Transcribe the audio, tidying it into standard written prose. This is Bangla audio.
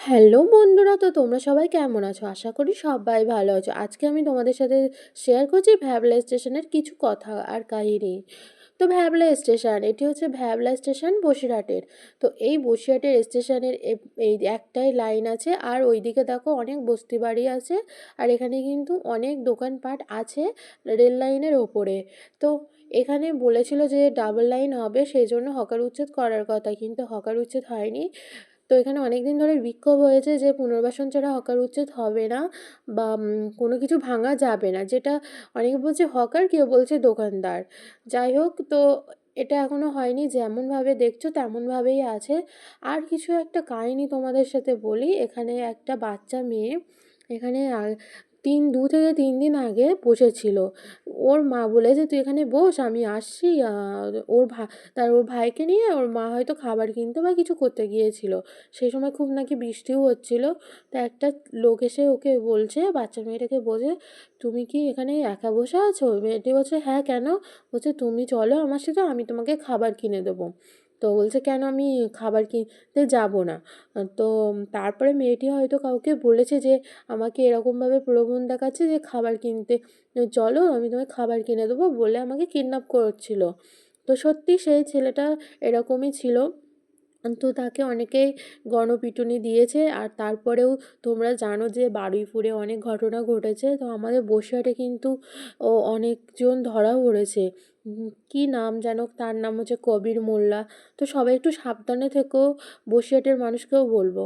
হ্যালো বন্ধুরা, তো তোমরা সবাই কেমন আছো? আশা করি সবাই ভালো আছো। আজকে আমি তোমাদের সাথে শেয়ার করছি ভ্যাবলা স্টেশনের কিছু কথা আর কাহিনী। তো ভ্যাবলা স্টেশন, এটি হচ্ছে ভ্যাবলা স্টেশন বসিরহাটের। তো এই বসিরহাটের স্টেশনের এই একটাই লাইন আছে, আর ওইদিকে দেখো অনেক বস্তি বাড়ি আছে, আর এখানে কিন্তু অনেক দোকানপাট আছে রেল লাইনের ওপরে। তো এখানে বলেছিল যে ডাবল লাইন হবে, সেই জন্য হকার উচ্ছেদ করার কথা, কিন্তু হকার উচ্ছেদ হয়নি। তো এখানে অনেকদিন ধরে বিক্ষোভ হয়েছে যে পুনর্বাসন ছাড়া হকার উচ্ছেদ হবে না, বা কোনো কিছু ভাঙা যাবে না, যেটা অনেকে বলছে হকার, কেউ বলছে দোকানদার। যাই হোক, তো এটা এখনো হয়নি, যেমনভাবে দেখছো তেমনভাবেই আছে। আর কিছু একটা কাহিনী তোমাদের সাথে বলি। এখানে একটা বাচ্চা মেয়ে এখানে 2 থেকে 3 দিন আগে বসেছিল। ওর মা বলেছে তুই এখানে বস, আমি আসছি। ওর ভাইকে নিয়ে ওর মা হয়তো খাবার কিনতে বা কিছু করতে গিয়েছিল। সেই সময় খুব নাকি বৃষ্টিও হচ্ছিল। তা একটা লোক এসে ওকে বলছে, বাচ্চা মেয়েটাকে বলছে, তুমি কি এখানে একা বসে আছো? মেয়েটি বলছে হ্যাঁ, কেন? বলছে তুমি চলো আমার সাথে, আমি তোমাকে খাবার কিনে দেবো। তো বলছে কেন, আমি খাবার কিনতে যাব না। তো তারপরে মেয়েটি হয়তো কাউকে বলেছে যে আমাকে এরকমভাবে প্রলোভন দেখাচ্ছে যে খাবার কিনতে চলো, আমি তোমায় খাবার কিনে দেবো বলে আমাকে কিডন্যাপ করছিল। তো সত্যি সেই ছেলেটা এরকমই ছিল। তো তাকে অনেকেই গণপিটুনি দিয়েছে। আর তারপরেও তোমরা জানো যে বারুইপুরে অনেক ঘটনা ঘটেছে, তো আমাদের বসিরহাটে কিন্তু অনেকজন ধরা পড়েছে। কি নাম যেন, তার নাম হচ্ছে কবির মোল্লা। তো সবাই একটু সাবধানে থেকো, বসিরহাটের মানুষকেও বলবো।